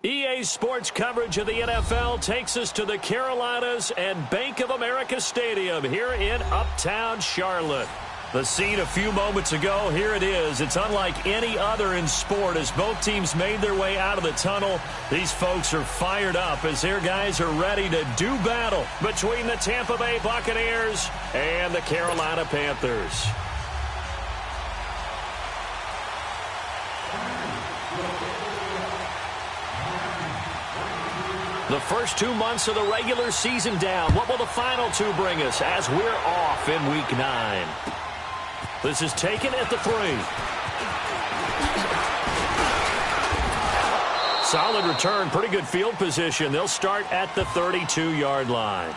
EA Sports coverage of the NFL takes us to the Carolinas and Bank of America Stadium here in Uptown Charlotte. The scene a few moments ago, here it is. It's unlike any other in sport as both teams made their way out of the tunnel. These folks are fired up as their guys are ready to do battle between the Tampa Bay Buccaneers and the Carolina Panthers. The first 2 months of the regular season down. What will the final two bring us as we're off in Week 9? This is taken at the 3. Solid return, pretty good field position. They'll start at the 32-yard line.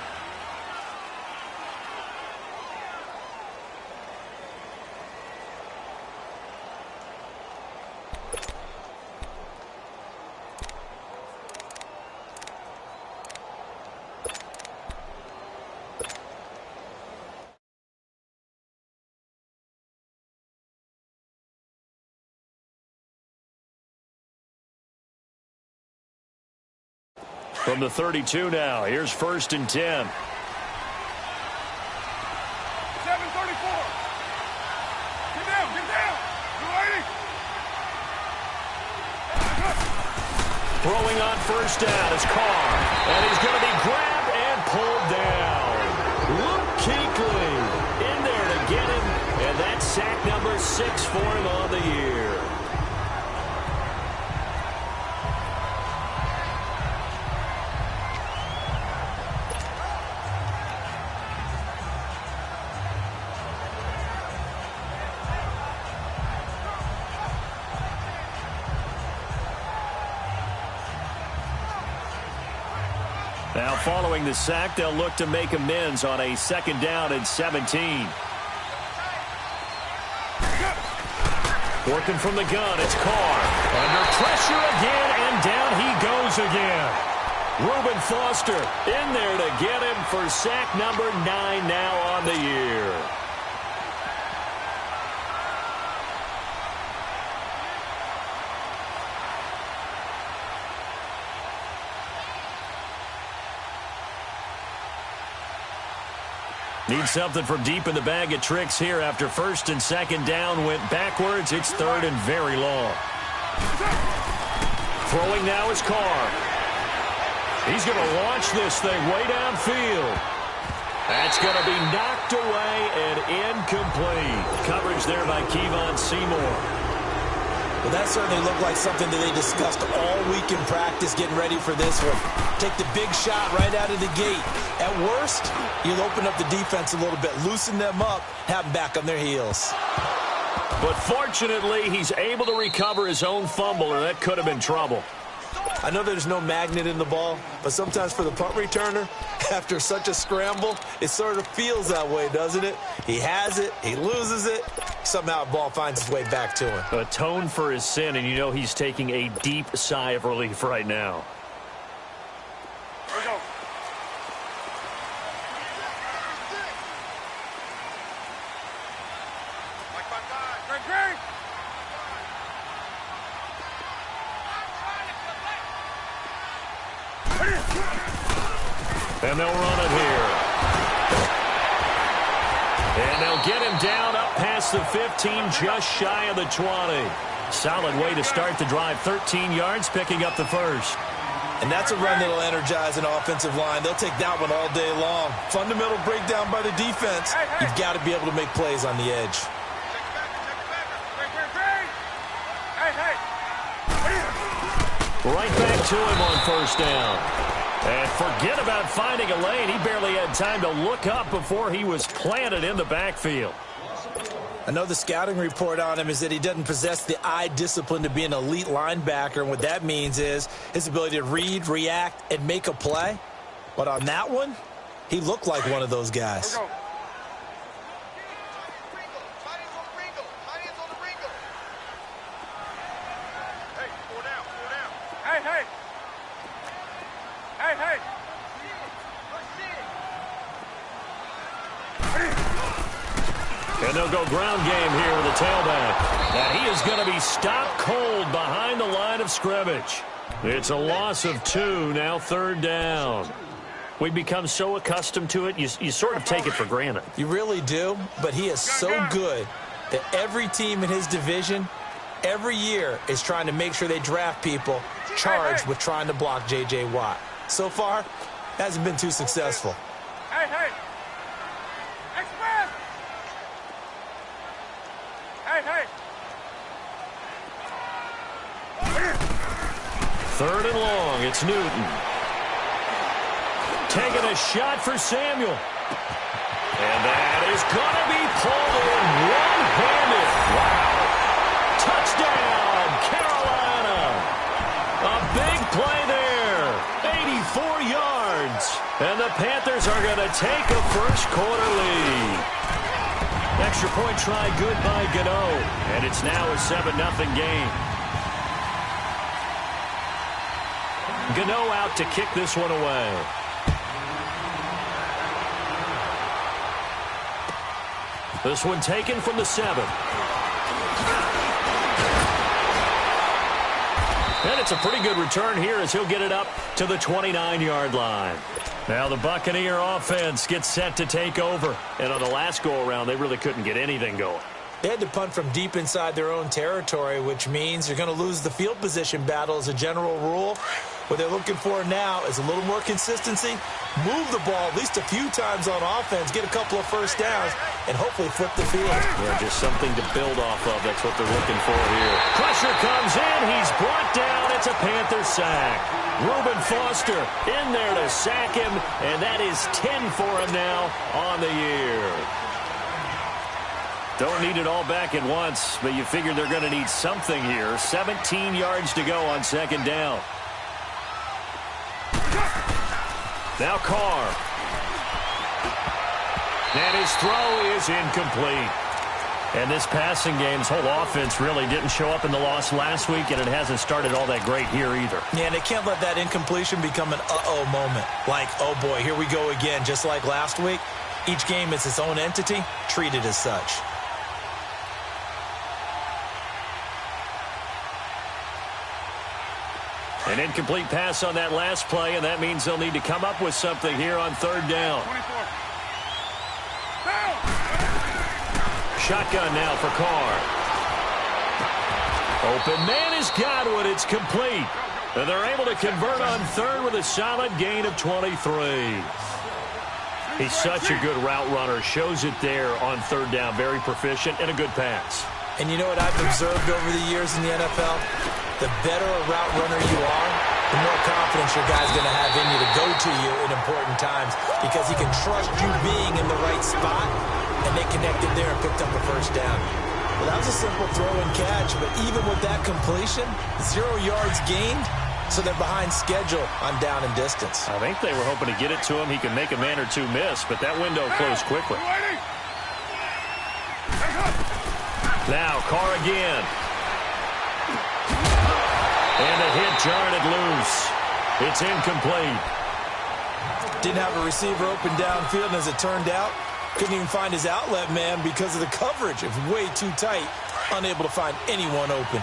From the 32 now, here's 1st and 10. 7:34. Get down, get down. Throwing on 1st down is Carr. And he's going to be grabbed and pulled down. Luke Kuechly in there to get him. And that's sack number 6 for him on the year. Now following the sack, they'll look to make amends on a 2nd down and 17. Working from the gun, it's Carr. Under pressure again, and down he goes again. Reuben Foster in there to get him for sack number 9 now on the year. Need something from deep in the bag of tricks here after 1st and 2nd down went backwards. It's 3rd and very long. Throwing now is Carr. He's going to launch this thing way downfield. That's going to be knocked away and incomplete. Coverage there by Kevon Seymour. Well, that certainly looked like something that they discussed all week in practice getting ready for this one. Take the big shot right out of the gate. At worst, you'll open up the defense a little bit, loosen them up, have them back on their heels. But fortunately, he's able to recover his own fumble, or that could have been trouble. I know there's no magnet in the ball, but sometimes for the punt returner, after such a scramble, it sort of feels that way, doesn't it? He has it, he loses it, somehow the ball finds its way back to him. Atone for his sin, and you know he's taking a deep sigh of relief right now. Here we go. Great. And they'll run it here. And they'll get him down up past the 15, just shy of the 20. Solid way to start the drive. 13 yards, picking up the 1st. And that's a run that'll energize an offensive line. They'll take that one all day long. Fundamental breakdown by the defense. You've got to be able to make plays on the edge. Right back to him on 1st down. And forget about finding a lane. He barely had time to look up before he was planted in the backfield. I know the scouting report on him is that he doesn't possess the eye discipline to be an elite linebacker. And what that means is his ability to read, react, and make a play. But on that one, he looked like one of those guys. And they'll go ground game here with the tailback. And he is going to be stopped cold behind the line of scrimmage. It's a loss of 2, now 3rd down. We become so accustomed to it, you sort of take it for granted. You really do, but he is so good that every team in his division, every year, is trying to make sure they draft people charged with trying to block J.J. Watt. So far, hasn't been too successful. Hey, hey! Express! Hey, hey! 3rd and long, it's Newton. Taking a shot for Samuel. And that is going to be pulled in one-handed. Wow. Touchdown, Carolina. A big play there. 84 yards. And the Panthers are going to take a first-quarter lead. Extra point try good by Gano. And it's now a 7-0 game. Gano out to kick this one away. This one taken from the 7. And it's a pretty good return here as he'll get it up to the 29-yard line. Now the Buccaneer offense gets set to take over. And on the last go-around, they really couldn't get anything going. They had to punt from deep inside their own territory, which means you're going to lose the field position battle as a general rule. What they're looking for now is a little more consistency, move the ball at least a few times on offense, get a couple of first downs, and hopefully flip the field. Yeah, just something to build off of. That's what they're looking for here. Pressure comes in. He's brought down. It's a Panther sack. Reuben Foster in there to sack him, and that is 10 for him now on the year. Don't need it all back at once, but you figure they're going to need something here. 17 yards to go on 2nd down. Now Carr. And his throw is incomplete. And this passing game's whole offense really didn't show up in the loss last week, and it hasn't started all that great here either. Yeah, and they can't let that incompletion become an uh-oh moment. Like, oh boy, here we go again, just like last week. Each game is its own entity, treated as such. An incomplete pass on that last play, and that means they'll need to come up with something here on 3rd down. 24. Shotgun now for Carr. Open man is Godwin. It's complete. And they're able to convert on 3rd with a solid gain of 23. He's such a good route runner. Shows it there on 3rd down. Very proficient and a good pass. And you know what I've observed over the years in the NFL? The better a route runner you are, the more confidence your guy's going to have in you to go to you in important times because he can trust you being in the right spot, and they connected there and picked up a first down. Well, that was a simple throw and catch, but even with that completion, 0 yards gained, so they're behind schedule on down and distance. I think they were hoping to get it to him. He could make a man or two miss, but that window closed quickly. Now, Carr again. And a hit jarred it loose. It's incomplete. Didn't have a receiver open downfield, and as it turned out, couldn't even find his outlet man because of the coverage. It was way too tight, unable to find anyone open.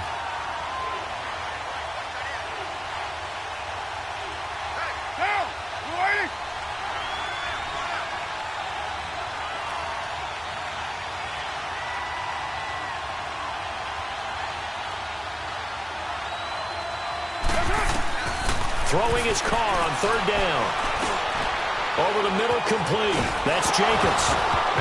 Throwing his Carr on 3rd down. Over the middle, complete. That's Jacobs.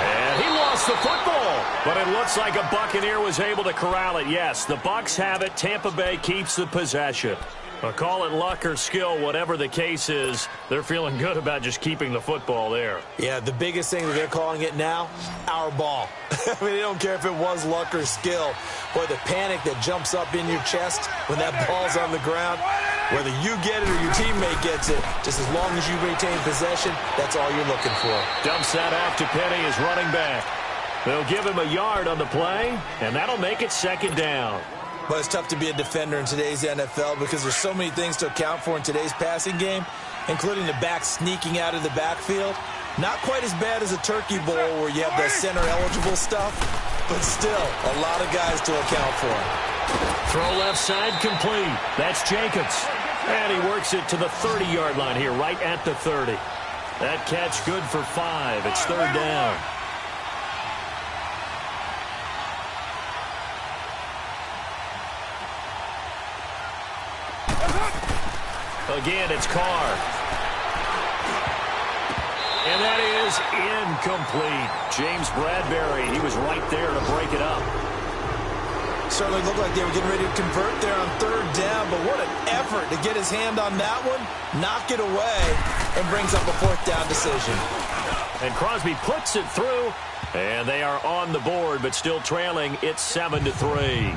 And he lost the football. But it looks like a Buccaneer was able to corral it. Yes, the Bucs have it. Tampa Bay keeps the possession. But call it luck or skill, whatever the case is, they're feeling good about just keeping the football there. Yeah, the biggest thing that they're calling it now, our ball. I mean, they don't care if it was luck or skill. Boy, the panic that jumps up in your chest when that ball's on the ground, whether you get it or your teammate gets it, just as long as you retain possession, that's all you're looking for. Dumps that off to Penny as running back. They'll give him a yard on the play, and that'll make it 2nd down. But it's tough to be a defender in today's NFL because there's so many things to account for in today's passing game, including the back sneaking out of the backfield. Not quite as bad as a turkey bowl where you have the center-eligible stuff, but still a lot of guys to account for. Throw left side complete. That's Jacobs. And he works it to the 30-yard line here, right at the 30. That catch good for 5. It's third down. Again, it's Carr. And that is incomplete. James Bradbury, he was right there to break it up. Certainly looked like they were getting ready to convert there on third down, but what an effort to get his hand on that one, knock it away, and brings up a fourth down decision. And Crosby puts it through, and they are on the board, but still trailing. It's 7-3.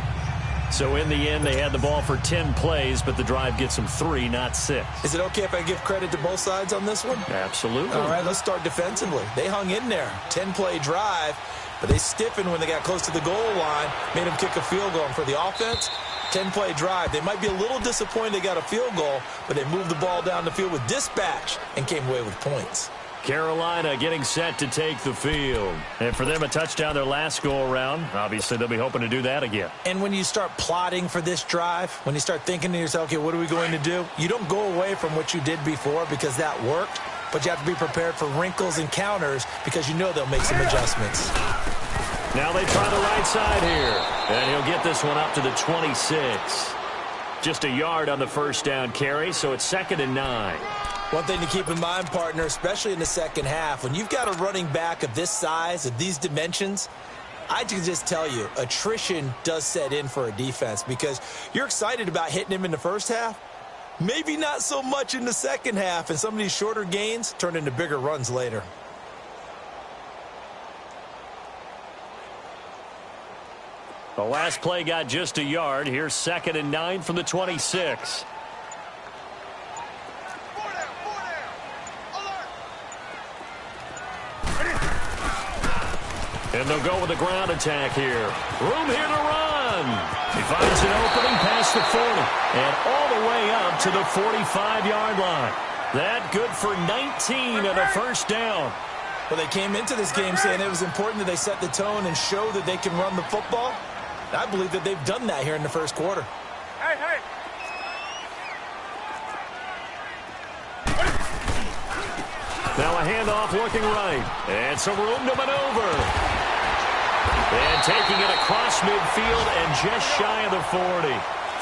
So in the end, they had the ball for 10 plays, but the drive gets them 3, not 6. Is it okay if I give credit to both sides on this one? Absolutely. All right, let's start defensively. They hung in there. 10-play drive, but they stiffened when they got close to the goal line, made them kick a field goal. And for the offense, 10-play drive. They might be a little disappointed they got a field goal, but they moved the ball down the field with dispatch and came away with points. Carolina getting set to take the field. And for them, a touchdown their last go-around. Obviously, they'll be hoping to do that again. And when you start plotting for this drive, when you start thinking to yourself, okay, what are we going to do? You don't go away from what you did before because that worked, but you have to be prepared for wrinkles and counters because you know they'll make some adjustments. Now they try the right side here. And he'll get this one up to the 26. Just a yard on the first down carry, so it's 2nd and 9. One thing to keep in mind, partner, especially in the second half, when you've got a running back of this size, of these dimensions, I can just tell you, attrition does set in for a defense because you're excited about hitting him in the first half, maybe not so much in the second half, and some of these shorter gains turn into bigger runs later. The last play got just a yard. Here's 2nd and 9 from the 26. And they'll go with a ground attack here. Room here to run. He finds an opening past the 40 and all the way up to the 45-yard line. That good for 19 and a first down. Well, they came into this game saying it was important that they set the tone and show that they can run the football. I believe that they've done that here in the first quarter. Hey, hey. Now a handoff looking right. And some room to maneuver. And taking it across midfield and just shy of the 40.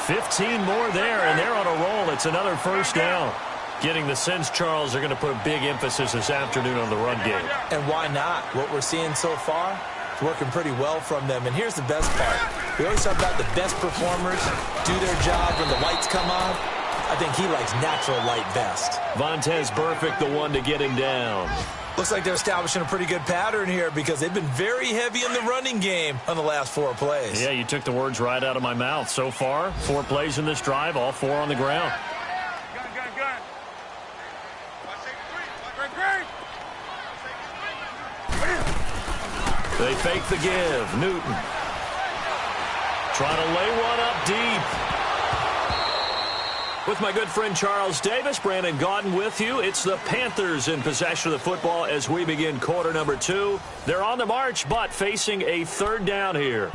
15 more there, and they're on a roll. It's another first down. Getting the sense, Charles, they're going to put a big emphasis this afternoon on the run game. And why not? What we're seeing so far is working pretty well from them. And here's the best part. We always talk about the best performers do their job when the lights come on. I think he likes natural light best. Vontez Burfict, the one to get him down. Looks like they're establishing a pretty good pattern here because they've been very heavy in the running game on the last 4 plays. Yeah, you took the words right out of my mouth. So far, 4 plays in this drive, all 4 on the ground. Gun. They fake the give. Newton trying to lay one up deep. With my good friend Charles Davis, Brandon Gaudin with you. It's the Panthers in possession of the football as we begin quarter number 2. They're on the march, but facing a third down here.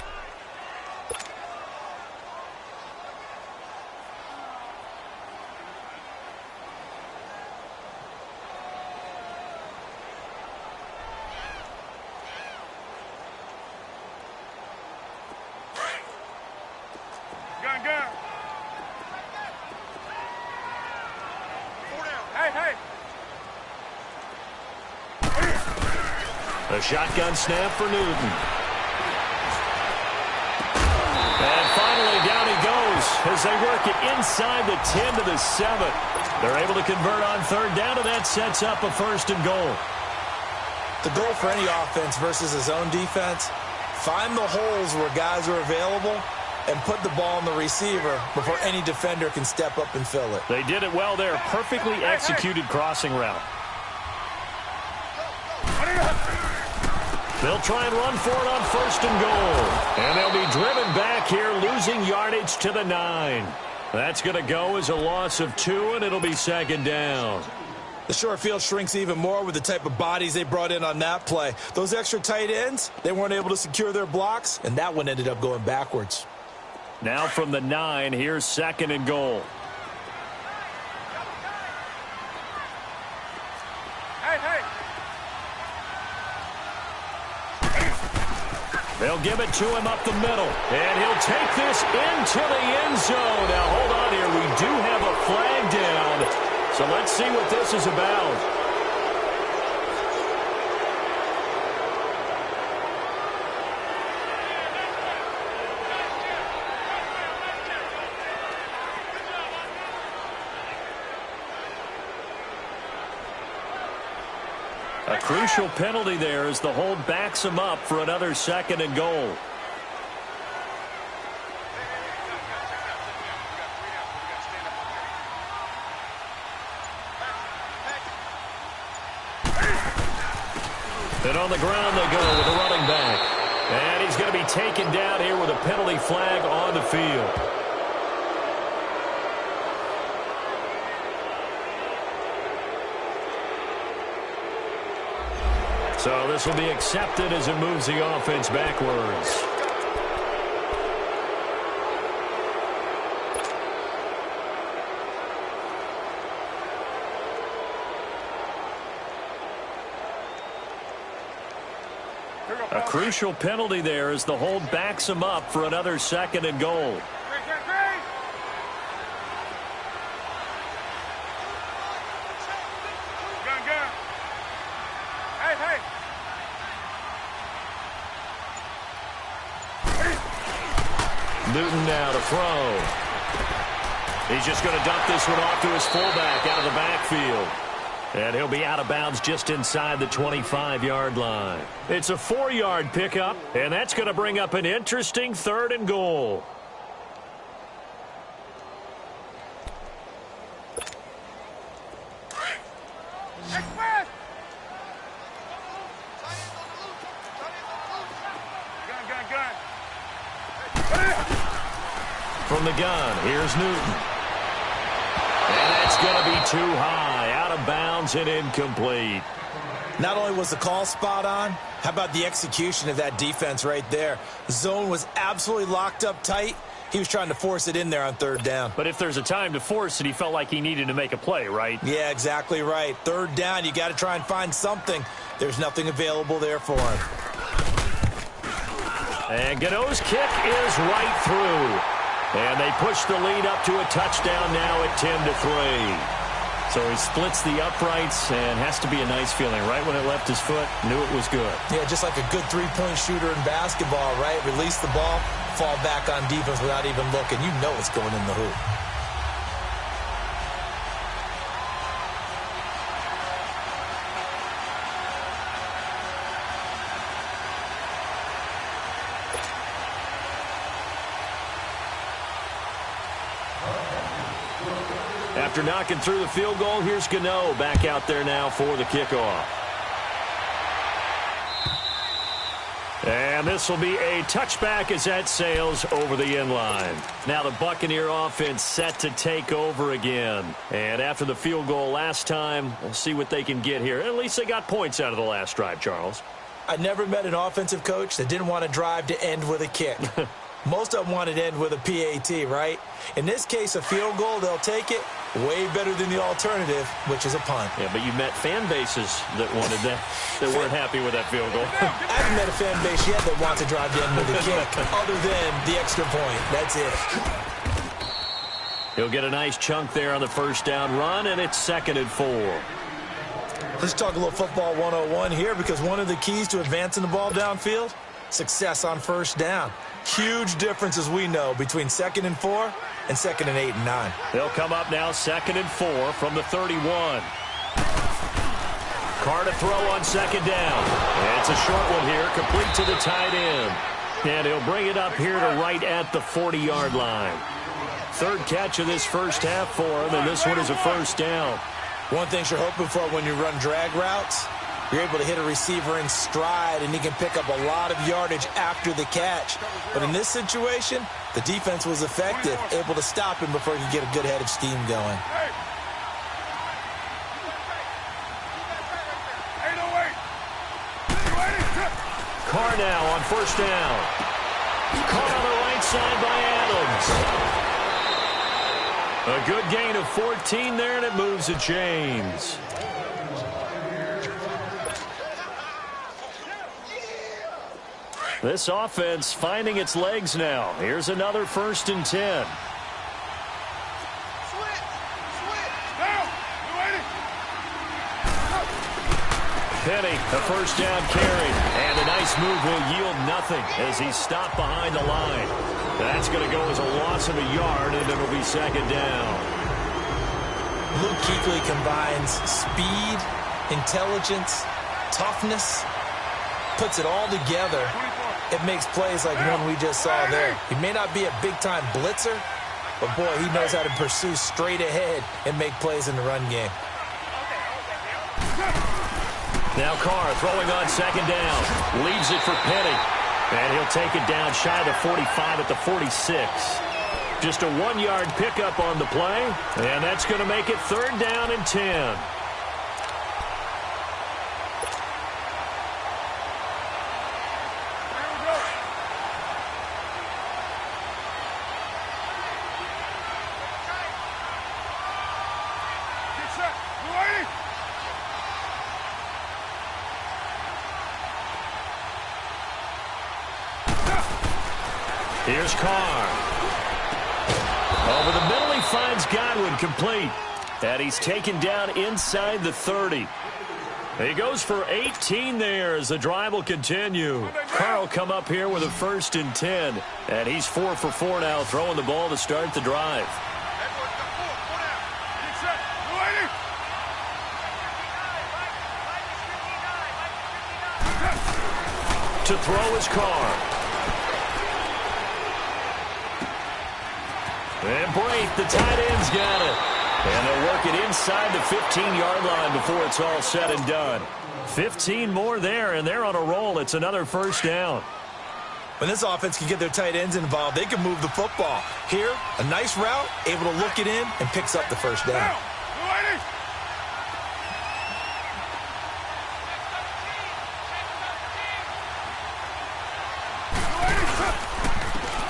Gun. Hey. A shotgun snap for Newton. And finally down he goes as they work it inside the 10 to the 7. They're able to convert on third down, and that sets up a 1st and goal. The goal for any offense versus his own defense, find the holes where guys are available and put the ball on the receiver before any defender can step up and fill it. They did it well there. Perfectly executed crossing route. They'll try and run for it on 1st and goal. And they'll be driven back here, losing yardage to the 9. That's going to go as a loss of 2, and it'll be 2nd down. The short field shrinks even more with the type of bodies they brought in on that play. Those extra tight ends, they weren't able to secure their blocks, and that one ended up going backwards. Now from the 9, here's 2nd and goal. They'll give it to him up the middle. And he'll take this into the end zone. Now, hold on here. We do have a flag down. So let's see what this is about. A crucial penalty there as the hold backs him up for another 2nd and goal. And on the ground they go with the running back. And he's going to be taken down here with a penalty flag on the field. So this will be accepted as it moves the offense backwards. A crucial penalty there as the hold backs him up for another 2nd and goal. Newton now to throw. He's just going to dump this one off to his fullback out of the backfield. And he'll be out of bounds just inside the 25-yard line. It's a 4-yard pickup, and that's going to bring up an interesting 3rd and goal. From the gun, here's Newton. And that's going to be too high, out of bounds and incomplete. Not only was the call spot on, how about the execution of that defense right there? The zone was absolutely locked up tight. He was trying to force it in there on 3rd down. But if there's a time to force it, he felt like he needed to make a play, right? Yeah, exactly right. 3rd down, you got to try and find something. There's nothing available there for him. And Gano's kick is right through. And they push the lead up to a touchdown now at 10-3. So he splits the uprights and has to be a nice feeling. Right when it left his foot, knew it was good. Yeah, just like a good 3-point shooter in basketball, right? Release the ball, fall back on defense without even looking. You know it's going in the hoop. After knocking through the field goal, here's Gano back out there now for the kickoff. And this will be a touchback as that sails over the end line. Now the Buccaneer offense set to take over again. And after the field goal last time, we'll see what they can get here. At least they got points out of the last drive, Charles. I never met an offensive coach that didn't want to drive to end with a kick. Most of them wanted to end with a PAT, right? In this case, a field goal, they'll take it. Way better than the alternative, which is a punt. Yeah, but you met fan bases that wanted that, that weren't happy with that field goal. I haven't met a fan base yet that wants to drive to end with a kick, other than the extra point. That's it. He'll get a nice chunk there on the 1st down run, and it's 2nd and 4. Let's talk a little football 101 here, because one of the keys to advancing the ball downfield, success on 1st down. Huge difference, as we know, between 2nd and 4 and 2nd and 8 and 9. They'll come up now 2nd and 4 from the 31. Carr to throw on 2nd down. And it's a short one here, complete to the tight end. And he'll bring it up here to right at the 40-yard line. 3rd catch of this 1st half for him, and this one is a 1st down. One thing you're hoping for when you run drag routes, you're able to hit a receiver in stride, and he can pick up a lot of yardage after the catch. But in this situation, the defense was effective, able to stop him before he could get a good head of steam going. Carr now on 1st down. Caught on the right side by Adams. A good gain of 14 there, and it moves the chains. This offense finding its legs now. Here's another 1st and 10. Penny, a 1st down carry, and a nice move will yield nothing as he's stopped behind the line. That's going to go as a loss of a yard, and it'll be 2nd down. Luke Kuechly combines speed, intelligence, toughness, puts it all together. It makes plays like one we just saw there. He may not be a big-time blitzer, but boy, he knows how to pursue straight ahead and make plays in the run game. Now Carr throwing on 2nd down. Leaves it for Penny. And he'll take it down shy of the 45 at the 46. Just a 1-yard pickup on the play. And that's going to make it 3rd down and 10. Here's Carr. Over the middle, he finds Godwin complete. And he's taken down inside the 30. He goes for 18 there as the drive will continue. Carr will come up here with a 1st and 10. And he's 4 for 4 now, throwing the ball to start the drive. To throw is Carr. And Brate, the tight end's got it. And they'll work it inside the 15-yard line before it's all said and done. 15 more there, and they're on a roll. It's another 1st down. When this offense can get their tight ends involved, they can move the football. Here, a nice route, able to look it in, and picks up the 1st down.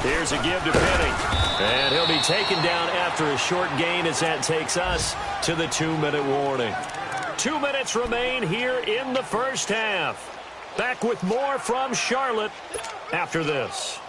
Here's a give to Penny. And he'll be taken down after a short gain as that takes us to the 2-minute warning. 2 minutes remain here in the 1st half. Back with more from Charlotte after this.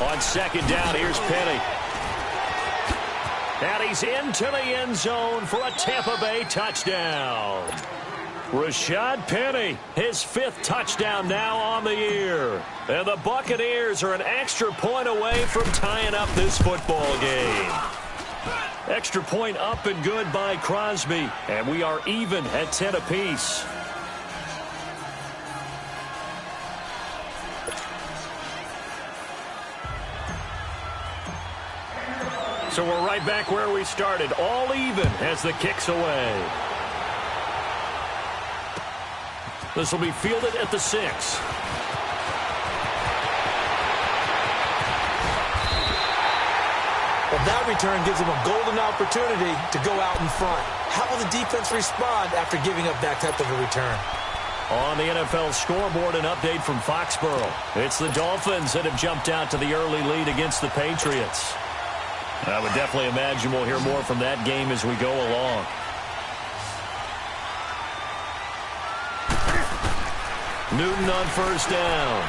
On 2nd down, here's Penny. And he's into the end zone for a Tampa Bay touchdown. Rashad Penny, his 5th touchdown now on the year. And the Buccaneers are an extra point away from tying up this football game. Extra point up and good by Crosby. And we are even at 10 apiece. So we're right back where we started, all even as the kick's away. This will be fielded at the 6. Well, that return gives them a golden opportunity to go out in front. How will the defense respond after giving up that type of a return? On the NFL scoreboard, an update from Foxborough. It's the Dolphins that have jumped out to the early lead against the Patriots. I would definitely imagine we'll hear more from that game as we go along. Newton on 1st down.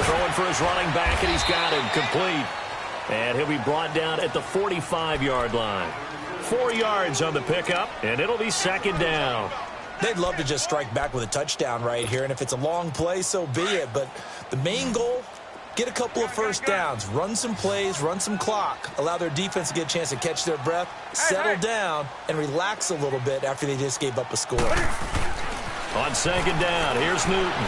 Throwing for his running back, and he's got him complete. And he'll be brought down at the 45-yard line. 4 yards on the pickup, and it'll be 2nd down. They'd love to just strike back with a touchdown right here, and if it's a long play, so be it. But the main goal, get a couple of 1st downs, run some plays, run some clock, allow their defense to get a chance to catch their breath, settle down, and relax a little bit after they just gave up a score. On 2nd down, here's Newton.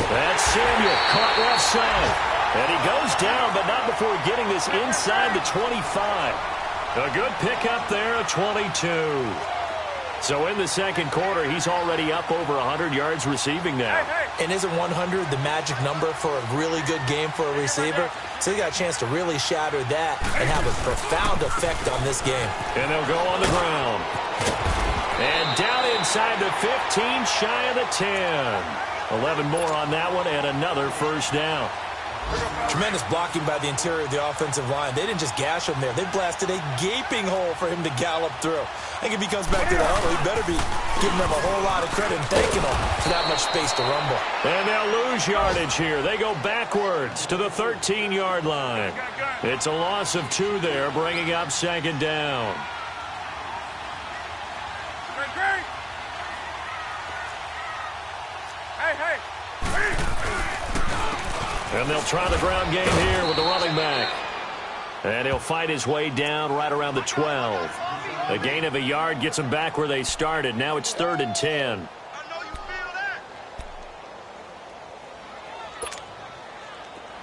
That's Samuel, caught left side. And he goes down, but not before getting this inside the 25. A good pickup there, a 22. So in the 2nd quarter, he's already up over 100 yards receiving now. And isn't 100 the magic number for a really good game for a receiver? So he got a chance to really shatter that and have a profound effect on this game. And they'll go on the ground. And down in inside the 15, shy of the 10. 11 more on that one and another first down. Tremendous blocking by the interior of the offensive line. They didn't just gash him there. They blasted a gaping hole for him to gallop through. I think if he comes back to the huddle, he better be giving them a whole lot of credit and thanking them for that much space to rumble. And they'll lose yardage here. They go backwards to the 13-yard line. It's a loss of 2 there, bringing up second down. And they'll try the ground game here with the running back. And he'll fight his way down right around the 12. A gain of a yard gets him back where they started. Now it's 3rd and 10.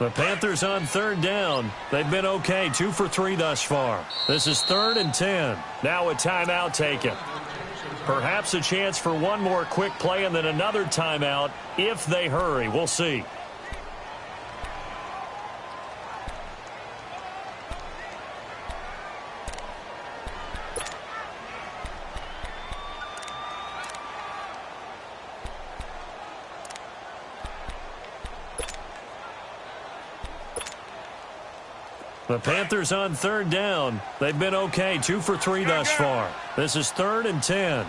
The Panthers on 3rd down. They've been okay, 2 for 3 thus far. This is 3rd and 10. Now a timeout taken. Perhaps a chance for one more quick play and then another timeout if they hurry. We'll see. The Panthers on 3rd down. They've been okay, 2 for 3 thus far. This is 3rd and 10.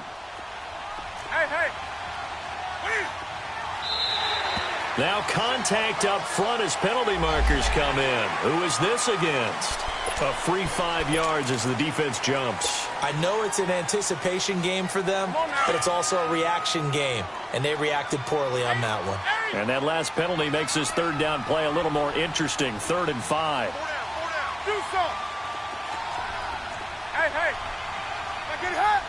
Now contact up front as penalty markers come in. Who is this against? A free 5 yards as the defense jumps. I know it's an anticipation game for them, but it's also a reaction game, and they reacted poorly on that one. And that last penalty makes this 3rd down play a little more interesting. 3rd and 5. Do something. Hey. I get hot.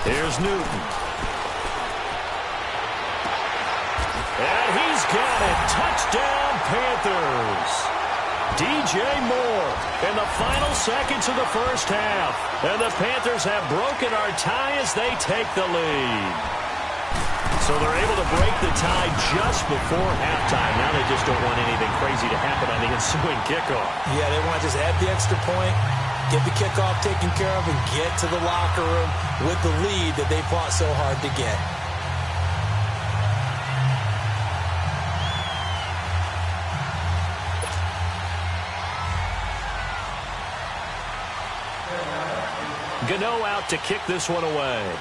Here's Newton. And he's got it. Touchdown, Panthers. DJ Moore in the final seconds of the first half. And the Panthers have broken our tie as they take the lead. So they're able to break the tie just before halftime. Now they just don't want anything crazy to happen on the ensuing kickoff. Yeah, they want to just add the extra point, get the kickoff taken care of, and get to the locker room with the lead that they fought so hard to get. Gano out to kick this one away.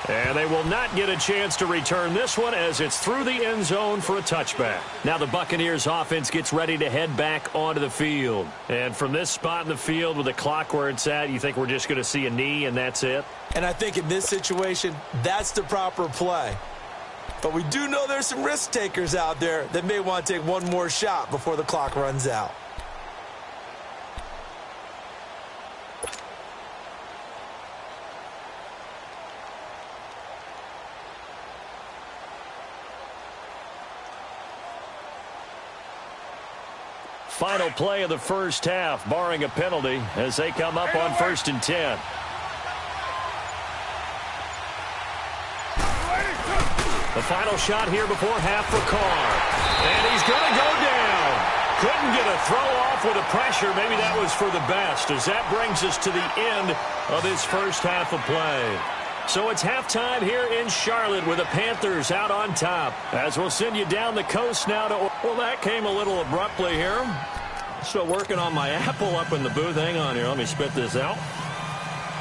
And they will not get a chance to return this one as it's through the end zone for a touchback. Now the Buccaneers offense gets ready to head back onto the field. And from this spot in the field with the clock where it's at, you think we're just going to see a knee and that's it? And I think in this situation, that's the proper play. But we do know there's some risk takers out there that may want to take one more shot before the clock runs out. Final play of the first half, barring a penalty, as they come up on 1st and 10. The final shot here before half for Carr. And he's going to go down. Couldn't get a throw off with the pressure. Maybe that was for the best, as that brings us to the end of this first half of play. So it's halftime here in Charlotte with the Panthers out on top. As we'll send you down the coast now to... Well, that came a little abruptly here. Still working on my apple up in the booth. Hang on here. Let me spit this out.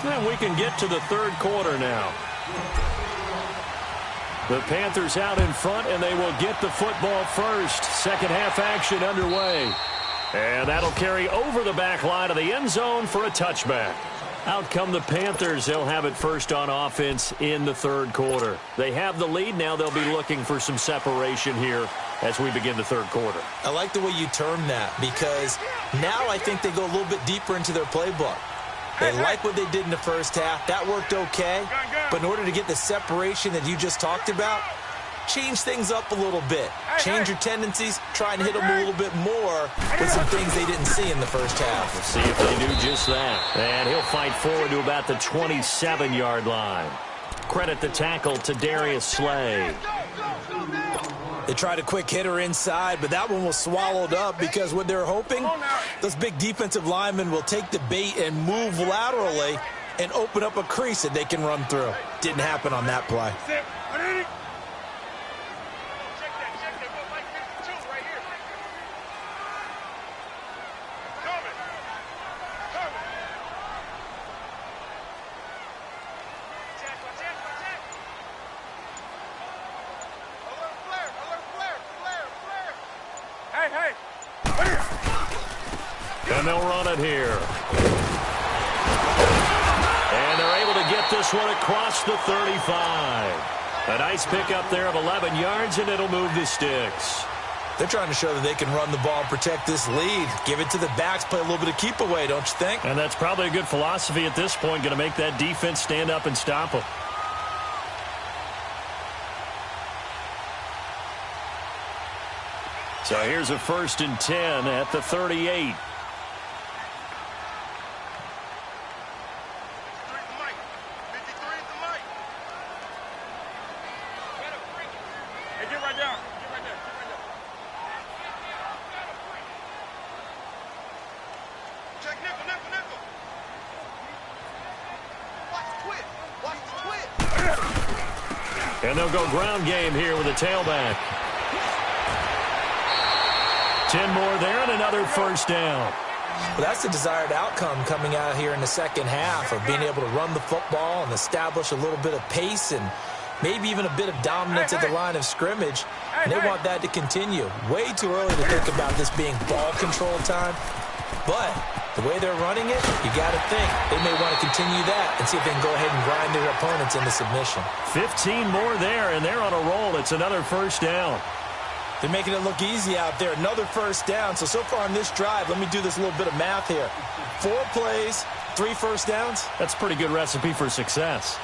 And we can get to the third quarter now. The Panthers out in front, and they will get the football first. Second half action underway. And that'll carry over the back line of the end zone for a touchback. Out come the Panthers. They'll have it first on offense in the third quarter. They have the lead. Now they'll be looking for some separation here as we begin the third quarter. I like the way you term that, because now I think they go a little bit deeper into their playbook. They like what they did in the first half. That worked okay. But in order to get the separation that you just talked about, change things up a little bit. Change your tendencies. Try and hit them a little bit more with some things they didn't see in the first half. Let's see if they do just that. And he'll fight forward to about the 27-yard line. Credit the tackle to Darius Slay. They tried a quick hitter inside, but that one was swallowed up because what they're hoping, those big defensive linemen will take the bait and move laterally and open up a crease that they can run through. Didn't happen on that play. And they'll run it here. And they're able to get this one across the 35. A nice pickup there of 11 yards, and it'll move the sticks. They're trying to show that they can run the ball and protect this lead. Give it to the backs, play a little bit of keep away, don't you think? And that's probably a good philosophy at this point, going to make that defense stand up and stop them. So here's a 1st and 10 at the 38. And they'll go ground game here with a tailback. 10 more there and another 1st down. Well, that's the desired outcome coming out here in the second half of being able to run the football and establish a little bit of pace and maybe even a bit of dominance at the line of scrimmage. And they want that to continue. Way too early to think about this being ball control time. But the way they're running it, you got to think they may want to continue that and see if they can go ahead and grind their opponents into submission. 15 more there, and they're on a roll. It's another 1st down. They're making it look easy out there. Another 1st down. So far on this drive, let me do this little bit of math here. 4 plays, 3 1st downs. That's a pretty good recipe for success.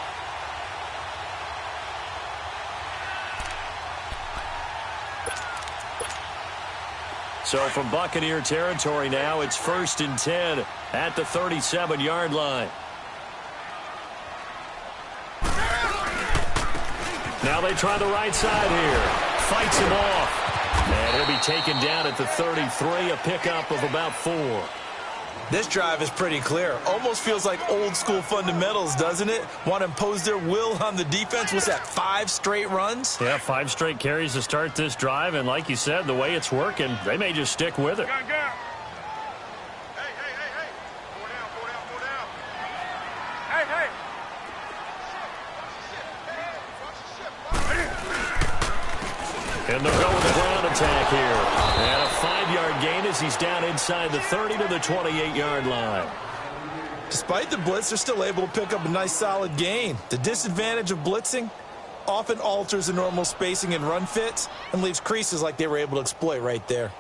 So from Buccaneer territory now, it's 1st and 10 at the 37-yard line. Now they try the right side here. Fights him off. And he'll be taken down at the 33, a pickup of about 4. This drive is pretty clear. Almost feels like old school fundamentals, doesn't it? Want to impose their will on the defense. What's that, 5 straight runs? Yeah, 5 straight carries to start this drive. And like you said, the way it's working, they may just stick with it. Hey, hey, hey, hey. Go down, go down, go down. Hey, hey. And they'll go with the ground attack here. And a 5-yard gain as he's down inside the 30 to the 28-yard line. Despite the blitz, they're still able to pick up a nice solid gain. The disadvantage of blitzing often alters the normal spacing and run fits and leaves creases like they were able to exploit right there.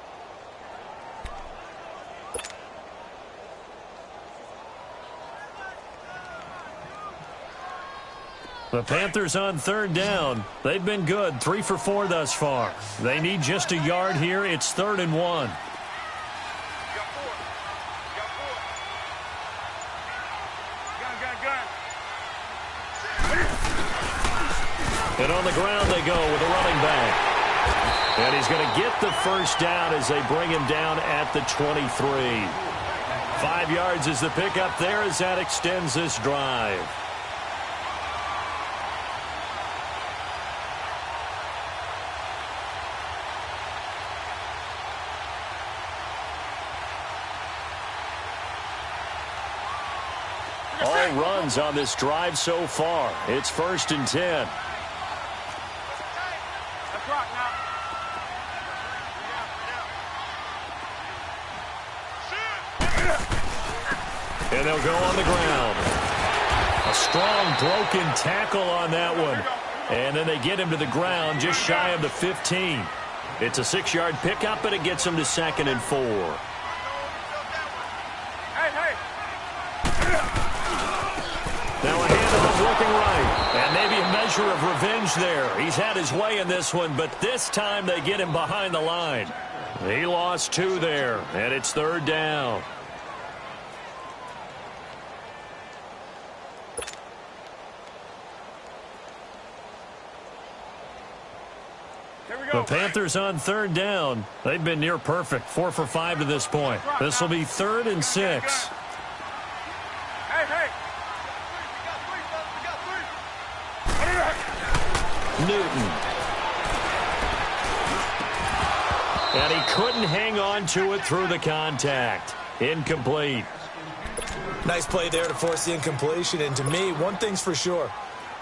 The Panthers on 3rd down. They've been good, 3 for 4 thus far. They need just a yard here. It's 3rd and 1. And on the ground they go with a running back. And he's going to get the 1st down as they bring him down at the 23. 5 yards is the pickup there as that extends this drive. All runs on this drive so far. It's 1st and 10. And they'll go on the ground. A strong broken tackle on that one. And then they get him to the ground just shy of the 15. It's a 6-yard pickup, and it gets him to 2nd and 4. Now a handoff looking right. And maybe a measure of revenge there. He's had his way in this one, but this time they get him behind the line. He lost 2 there, and it's 3rd down. The Panthers on third down. They've been near perfect, 4 for 5 to this point. This will be 3rd and 6. Hey. Newton. And he couldn't hang on to it through the contact. Incomplete. Nice play there to force the incompletion. And to me, one thing's for sure.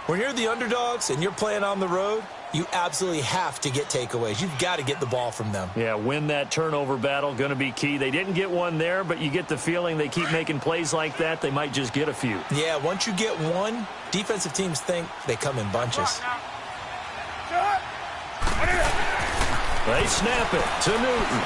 When you're the underdogs and you're playing on the road, you absolutely have to get takeaways. You've got to get the ball from them. Yeah, win that turnover battle, going to be key. They didn't get one there, but you get the feeling they keep making plays like that, they might just get a few. Yeah, once you get one, defensive teams think they come in bunches. They snap it to Newton.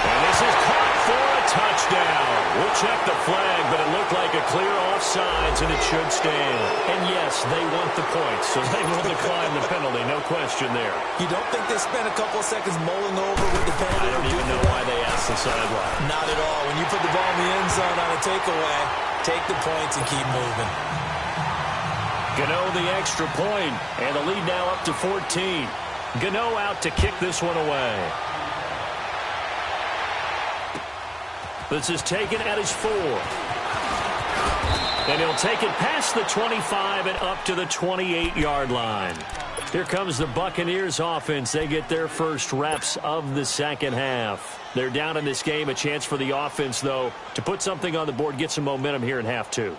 And this is caught for a touchdown. We'll check the flag, but it looked like a clear offsides, and it should stand. And yes, they want the points, so they will decline the penalty, no question there. You don't think they spent a couple of seconds mulling over with the penalty? I don't even know why they asked the sideline. Not at all. When you put the ball in the end zone on a takeaway, take the points and keep moving. Gano the extra point, and the lead now up to 14. Gano out to kick this one away. This is taken at his 4. And he'll take it past the 25 and up to the 28-yard line. Here comes the Buccaneers offense. They get their first reps of the second half. They're down in this game. A chance for the offense, though, to put something on the board, get some momentum here in half 2.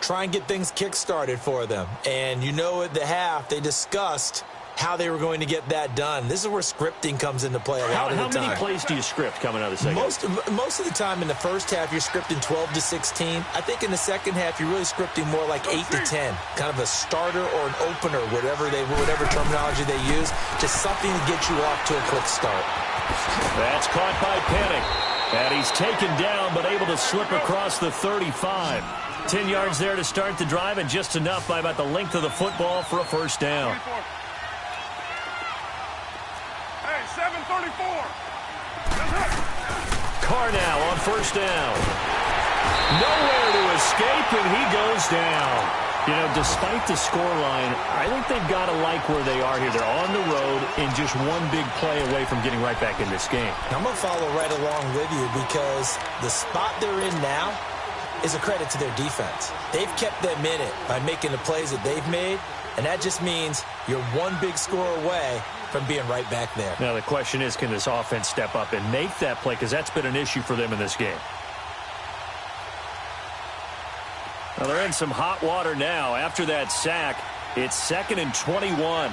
Try and get things kick-started for them. And you know at the half, they discussed how they were going to get that done. This is where scripting comes into play a lot of the time. How many plays do you script coming out of the second half? Most of the time in the first half, you're scripting 12 to 16. I think in the second half, you're really scripting more like 8 to 10. Kind of a starter or an opener, whatever terminology they use. Just something to get you off to a quick start. That's caught by Penning. And he's taken down, but able to slip across the 35. 10 yards there to start the drive, and just enough by about the length of the football for a first down. Hey, 7:34. Carr now on first down. Nowhere to escape, and he goes down. You know, despite the scoreline, I think they've got to like where they are here. They're on the road and just one big play away from getting right back in this game. I'm going to follow right along with you because the spot they're in now is a credit to their defense. They've kept them in it by making the plays that they've made, and that just means you're one big score away from being right back there. Now, the question is, can this offense step up and make that play? Because that's been an issue for them in this game. Well, they're in some hot water now. After that sack, it's 2nd and 21.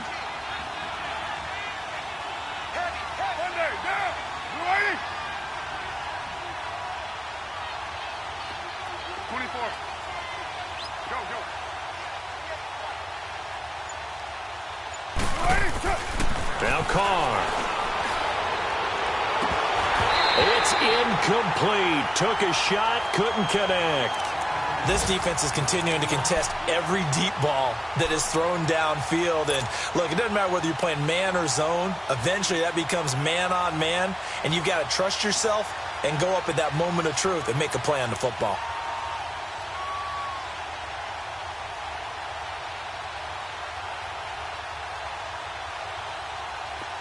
Now Carr. It's incomplete. Took a shot, couldn't connect. This defense is continuing to contest every deep ball that is thrown downfield. And, look, it doesn't matter whether you're playing man or zone. Eventually that becomes man-on-man, and you've got to trust yourself and go up at that moment of truth and make a play on the football.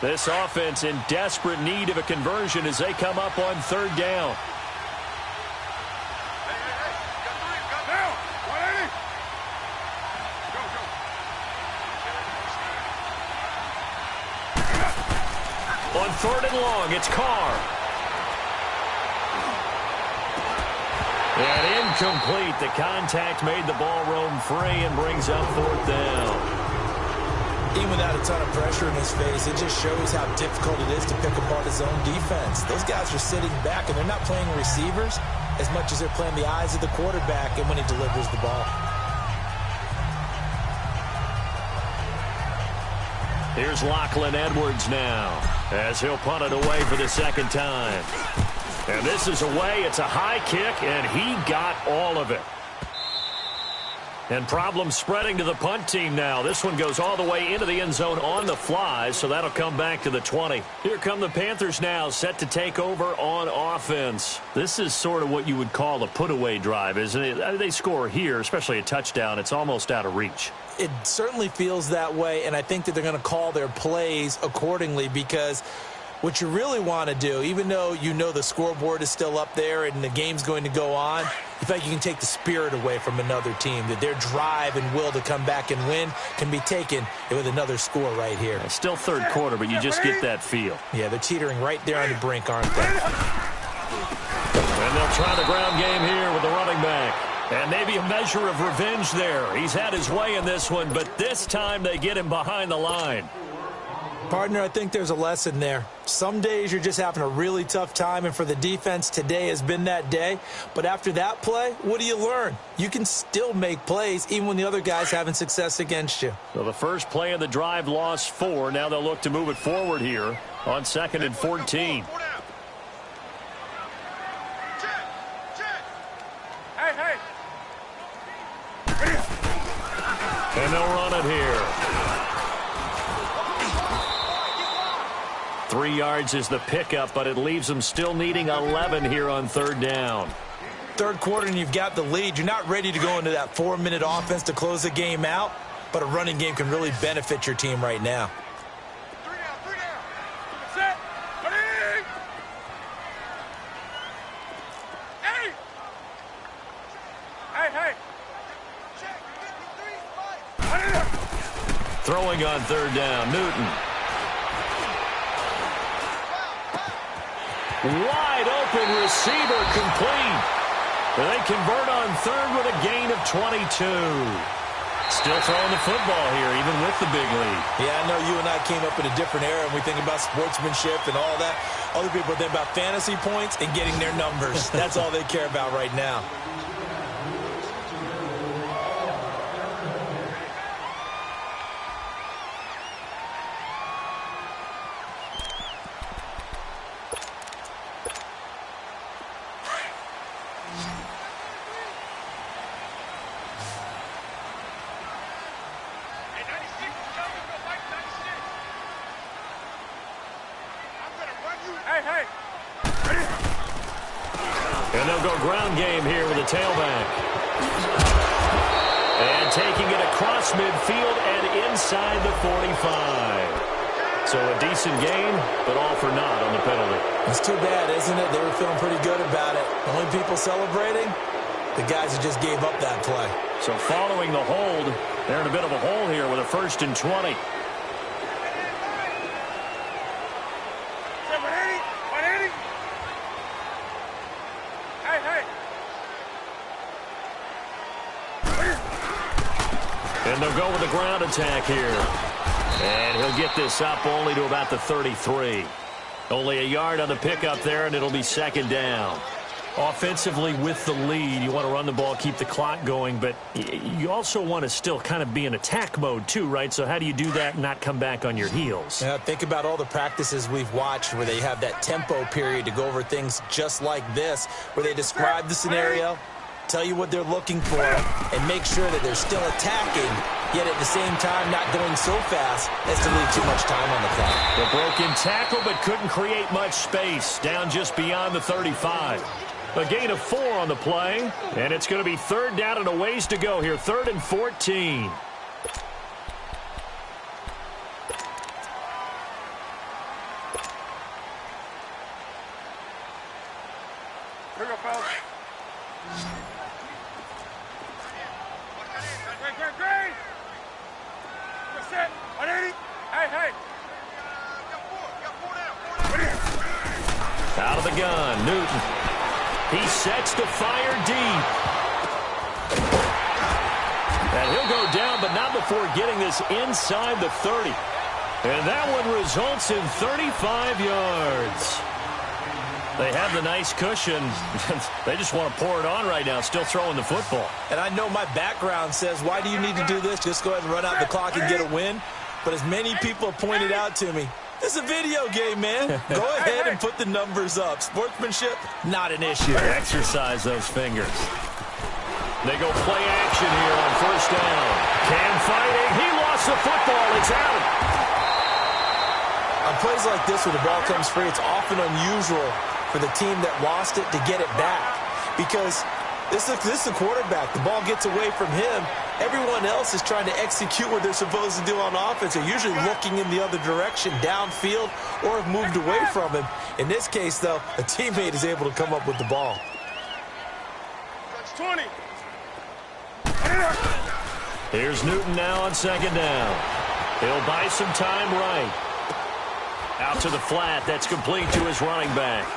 This offense in desperate need of a conversion as they come up on third down. On 3rd and long, it's Carr. And incomplete. The contact made the ball roam free and brings up 4th down. Even without a ton of pressure in his face, it just shows how difficult it is to pick apart his own defense. Those guys are sitting back, and they're not playing receivers as much as they're playing the eyes of the quarterback and when he delivers the ball. Here's Lachlan Edwards now as he'll punt it away for the second time. And this is away. It's a high kick, and he got all of it. And problems spreading to the punt team now. This one goes all the way into the end zone on the fly, so that'll come back to the 20. Here come the Panthers now, set to take over on offense. This is sort of what you would call a put-away drive, isn't it? They score here, especially a touchdown. It's almost out of reach. It certainly feels that way, and I think that they're going to call their plays accordingly because what you really want to do, even though you know the scoreboard is still up there and the game's going to go on, you feel like you can take the spirit away from another team, that their drive and will to come back and win can be taken with another score right here. It's still third quarter, but you just get that feel. Yeah, they're teetering right there on the brink, aren't they? And they'll try the ground game here with the running back. And maybe a measure of revenge there. He's had his way in this one, but this time they get him behind the line. Partner, I think there's a lesson there. Some days you're just having a really tough time, and for the defense, today has been that day. But after that play, what do you learn? You can still make plays even when the other guy's having success against you. So the first play of the drive lost 4. Now they'll look to move it forward here on 2nd and 14. And they'll run it here. 3 yards is the pickup, but it leaves them still needing 11 here on 3rd down. Third quarter and you've got the lead. You're not ready to go into that 4-minute offense to close the game out, but a running game can really benefit your team right now. 3 down, 3 down. Set. Ready. Hey. Check. 53. Throwing on 3rd down, Newton. Wide open receiver complete. They convert on 3rd with a gain of 22. Still throwing the football here, even with the big lead. Yeah, I know you and I came up in a different era, and we think about sportsmanship and all that. Other people think about fantasy points and getting their numbers. That's all they care about right now. And they'll go ground game here with a tailback. And taking it across midfield and inside the 45. So a decent gain, but all for naught on the penalty. It's too bad, isn't it? They were feeling pretty good about it. The only people celebrating, the guys who just gave up that play. So following the hold, they're in a bit of a hole here with a 1st and 20. And they'll go with the ground attack here. And he'll get this up only to about the 33. Only a yard on the pickup there, and it'll be 2nd down. Offensively with the lead, you want to run the ball, keep the clock going, but you also want to still kind of be in attack mode too, right? So how do you do that and not come back on your heels? Yeah, think about all the practices we've watched where they have that tempo period to go over things just like this, where they describe the scenario, tell you what they're looking for, and make sure that they're still attacking, yet at the same time not going so fast as to leave too much time on the clock. The broken tackle, but couldn't create much space. Down just beyond the 35. A gain of 4 on the play, and it's going to be 3rd down and a ways to go here. 3rd and 14. Here we go, fellas. Great. We're set. 180. Hey. Out of the gun, Newton. He sets to fire deep. And he'll go down, but not before getting this inside the 30. And that one results in 35 yards. They have the nice cushion. They just want to pour it on right now, still throwing the football. And I know my background says, why do you need to do this? Just go ahead and run out the clock and get a win. But as many people pointed out to me, this is a video game, man. Go ahead and put the numbers up. Sportsmanship, not an issue. Exercise those fingers. They go play action here on 1st down. Cam fighting. He lost the football. It's out. On plays like this where the ball comes free, it's often unusual for the team that lost it to get it back. Because this is the quarterback. The ball gets away from him. Everyone else is trying to execute what they're supposed to do on offense. They're usually looking in the other direction, downfield, or have moved away from him. In this case, though, a teammate is able to come up with the ball. That's 20. Here's Newton now on second down. He'll buy some time right. Out to the flat. That's complete to his running back.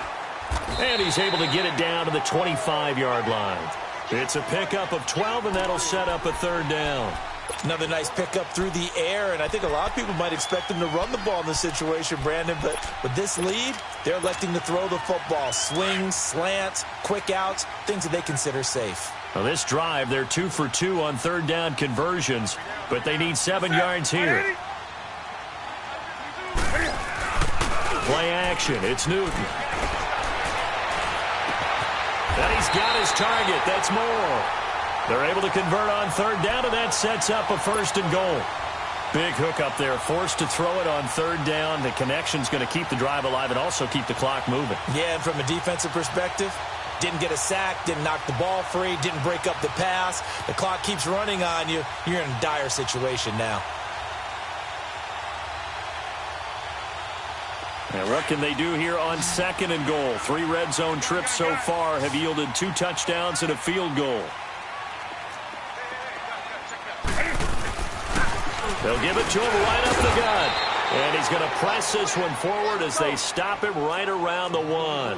And he's able to get it down to the 25-yard line. It's a pickup of 12, and that'll set up a third down. Another nice pickup through the air, and I think a lot of people might expect him to run the ball in this situation, Brandon, but with this lead, they're electing to throw the football. Swings, slants, quick outs, things that they consider safe. Well, this drive, they're 2 for 2 on third down conversions, but they need 7 yards here. Play action. It's Newton. And he's got his target. That's more. They're able to convert on third down, and that sets up a first and goal. Big hook up there. Forced to throw it on third down. The connection's going to keep the drive alive and also keep the clock moving. Yeah, and from a defensive perspective, didn't get a sack, didn't knock the ball free, didn't break up the pass. The clock keeps running on you. You're in a dire situation now. Now, what can they do here on second and goal? 3 red zone trips so far have yielded 2 touchdowns and a field goal. They'll give it to him right up the gut. And he's going to press this one forward as they stop him right around the 1.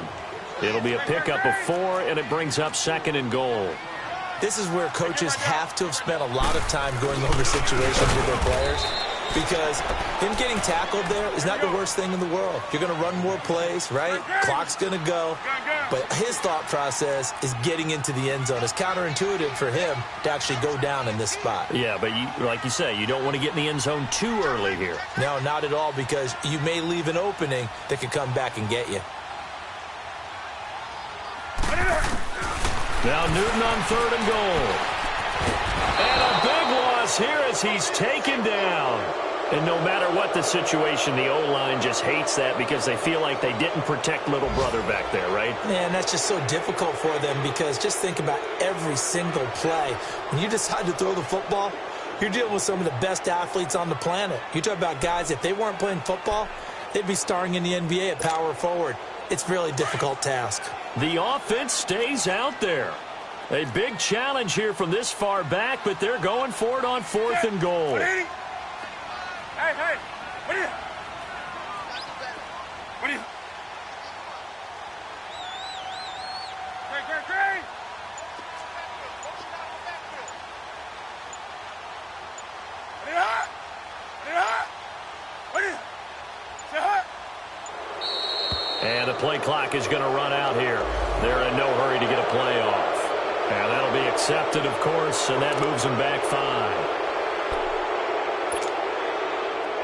It'll be a pickup of 4, and it brings up second and goal. This is where coaches have to have spent a lot of time going over situations with their players, because him getting tackled there is not the worst thing in the world. You're going to run more plays, right? Clock's going to go. But his thought process is getting into the end zone. It's counterintuitive for him to actually go down in this spot. Yeah, but like you say, you don't want to get in the end zone too early here. No, not at all, because you may leave an opening that could come back and get you. Now Newton on third and goal. And a big loss here as he's taken down. And no matter what the situation, the O-line just hates that because they feel like they didn't protect little brother back there, right? Man, that's just so difficult for them, because just think about every single play. When you decide to throw the football, you're dealing with some of the best athletes on the planet. You talk about guys, if they weren't playing football, they'd be starring in the NBA at power forward. It's a really difficult task. The offense stays out there. A big challenge here from this far back, but they're going for it on fourth and goal. Hey, what are you? What are you? Great. And the play clock is going to run out here. They're in no hurry to get a play off. And that'll be accepted, of course, and that moves them back 5.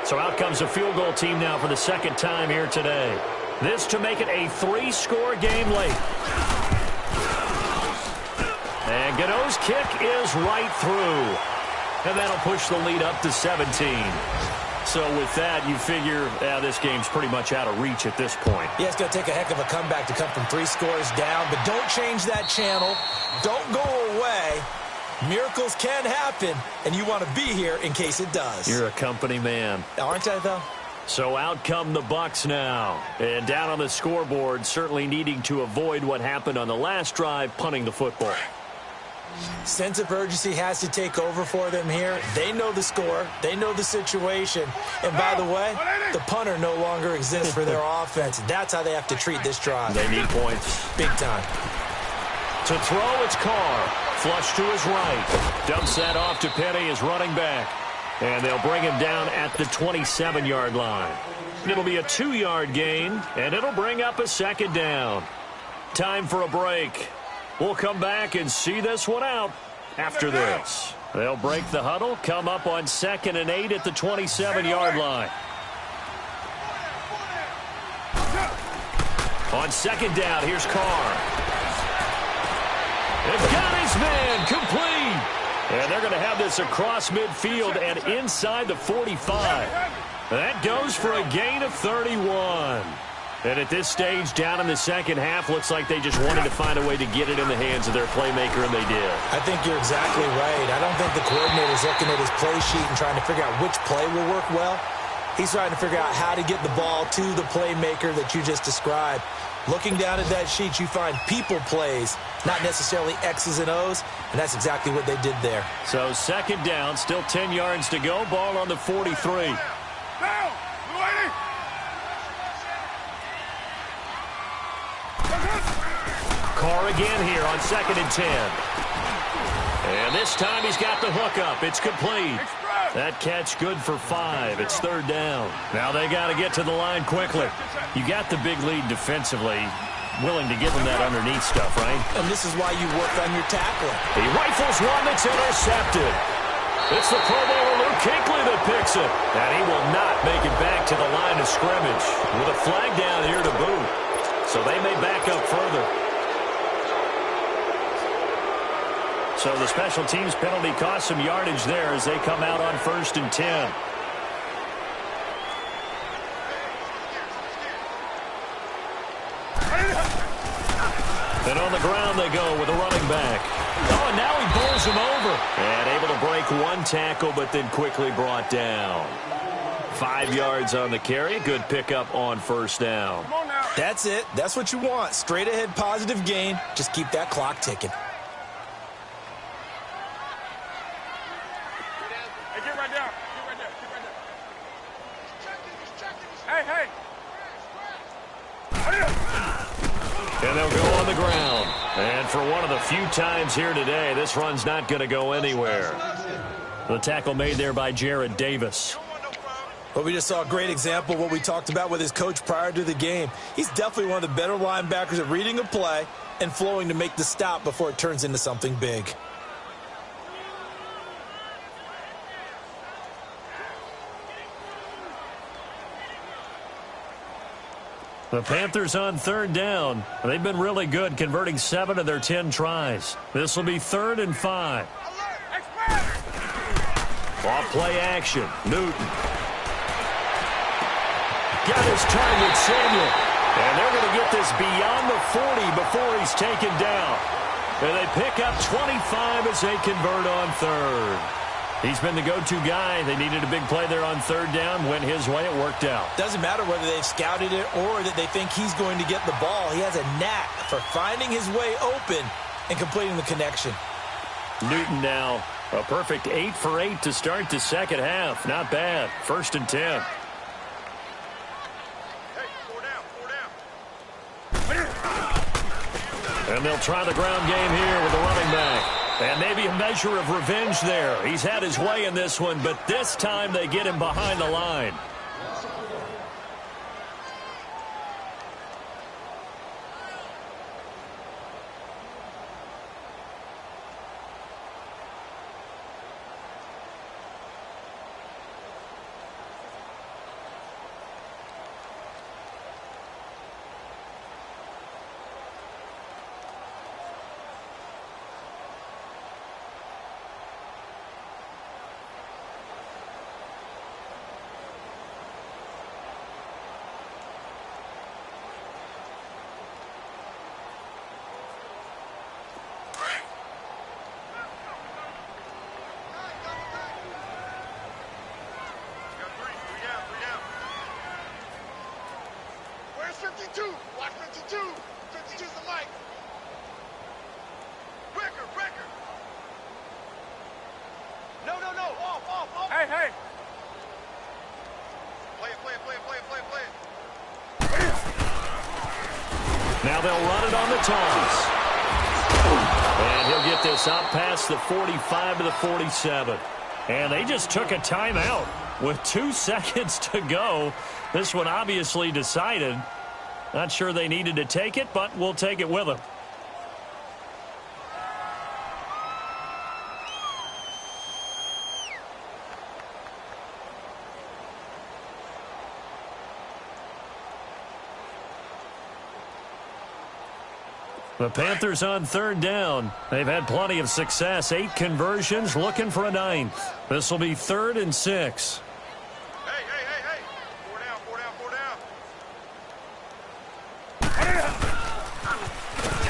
So out comes a field goal team now for the second time here today. This to make it a 3-score game late. And Gano's kick is right through. And that'll push the lead up to 17. So with that, you figure this game's pretty much out of reach at this point. Yeah, it's going to take a heck of a comeback to come from 3 scores down, but don't change that channel. Don't go away. Miracles can happen, and you want to be here in case it does. You're a company man. Aren't I, though? So out come the Bucs now. And down on the scoreboard, certainly needing to avoid what happened on the last drive, punting the football. Sense of urgency has to take over for them here. They know the score. They know the situation. And by the way, the punter no longer exists for their offense. That's how they have to treat this drive. They need points. Big time. To throw, it's Carr. Flush to his right. Dumps that off to Penny, his running back. And they'll bring him down at the 27-yard line. It'll be a 2-yard gain, and it'll bring up a second down. Time for a break. We'll come back and see this one out after this. They'll break the huddle, come up on 2nd and 8 at the 27-yard line. On second down, here's Carr. They've got his man complete. And they're going to have this across midfield and inside the 45. That goes for a gain of 31. And at this stage, down in the second half, looks like they just wanted to find a way to get it in the hands of their playmaker, and they did. I think you're exactly right. I don't think the coordinator's looking at his play sheet and trying to figure out which play will work well. He's trying to figure out how to get the ball to the playmaker that you just described. Looking down at that sheet, you find people plays, not necessarily X's and O's, and that's exactly what they did there. So second down, still 10 yards to go, ball on the 43. Down! Lady! Carr again here on 2nd and 10. And this time he's got the hook up. It's complete. That catch good for 5. It's 3rd down. Now they got to get to the line quickly. You got the big lead defensively, willing to give them that underneath stuff, right? And this is why you work on your tackling. He rifles one that's intercepted. It's the Pro Bowler Luke Kuechly that picks it. And he will not make it back to the line of scrimmage with a flag down here to boot. So they may back up further. So the special teams penalty cost some yardage there as they come out on 1st and 10. And on the ground they go with a running back. Oh, and now he bowls him over. And able to break one tackle, but then quickly brought down. 5 yards on the carry. Good pickup on 1st down. That's it. That's what you want. Straight ahead positive gain. Just keep that clock ticking. Hey, get right down. Get right there. Get right there. Hey, hey. And they'll go on the ground. And for one of the few times here today, this run's not going to go anywhere. The tackle made there by Jared Davis. But we just saw a great example of what we talked about with his coach prior to the game. He's definitely one of the better linebackers at reading a play and flowing to make the stop before it turns into something big. The Panthers on 3rd down. They've been really good, converting 7 of their 10 tries. This will be 3rd and 5. Off play action. Newton. Got his target, Samuel. And they're going to get this beyond the 40 before he's taken down. And they pick up 25 as they convert on 3rd. He's been the go-to guy. They needed a big play there on 3rd down. Went his way. It worked out. Doesn't matter whether they've scouted it or that they think he's going to get the ball. He has a knack for finding his way open and completing the connection. Newton now a perfect 8 for 8 to start the second half. Not bad. 1st and 10. And they'll try the ground game here with the running back. And maybe a measure of revenge there. He's had his way in this one, but this time they get him behind the line. Watch 52. 52's the light. Breaker, breaker. No. Off. Hey. Play it. Now they'll run it on the toss. And he'll get this out past the 45 to the 47. And they just took a timeout with 2 seconds to go. This one obviously decided. Not sure they needed to take it, but we'll take it with them. The Panthers on third down. They've had plenty of success. 8 conversions, looking for a 9th. This will be 3rd and 6. Hey. 4 down.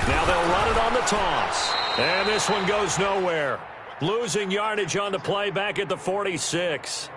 Now they'll run it on the toss. And this one goes nowhere. Losing yardage on the play back at the 46.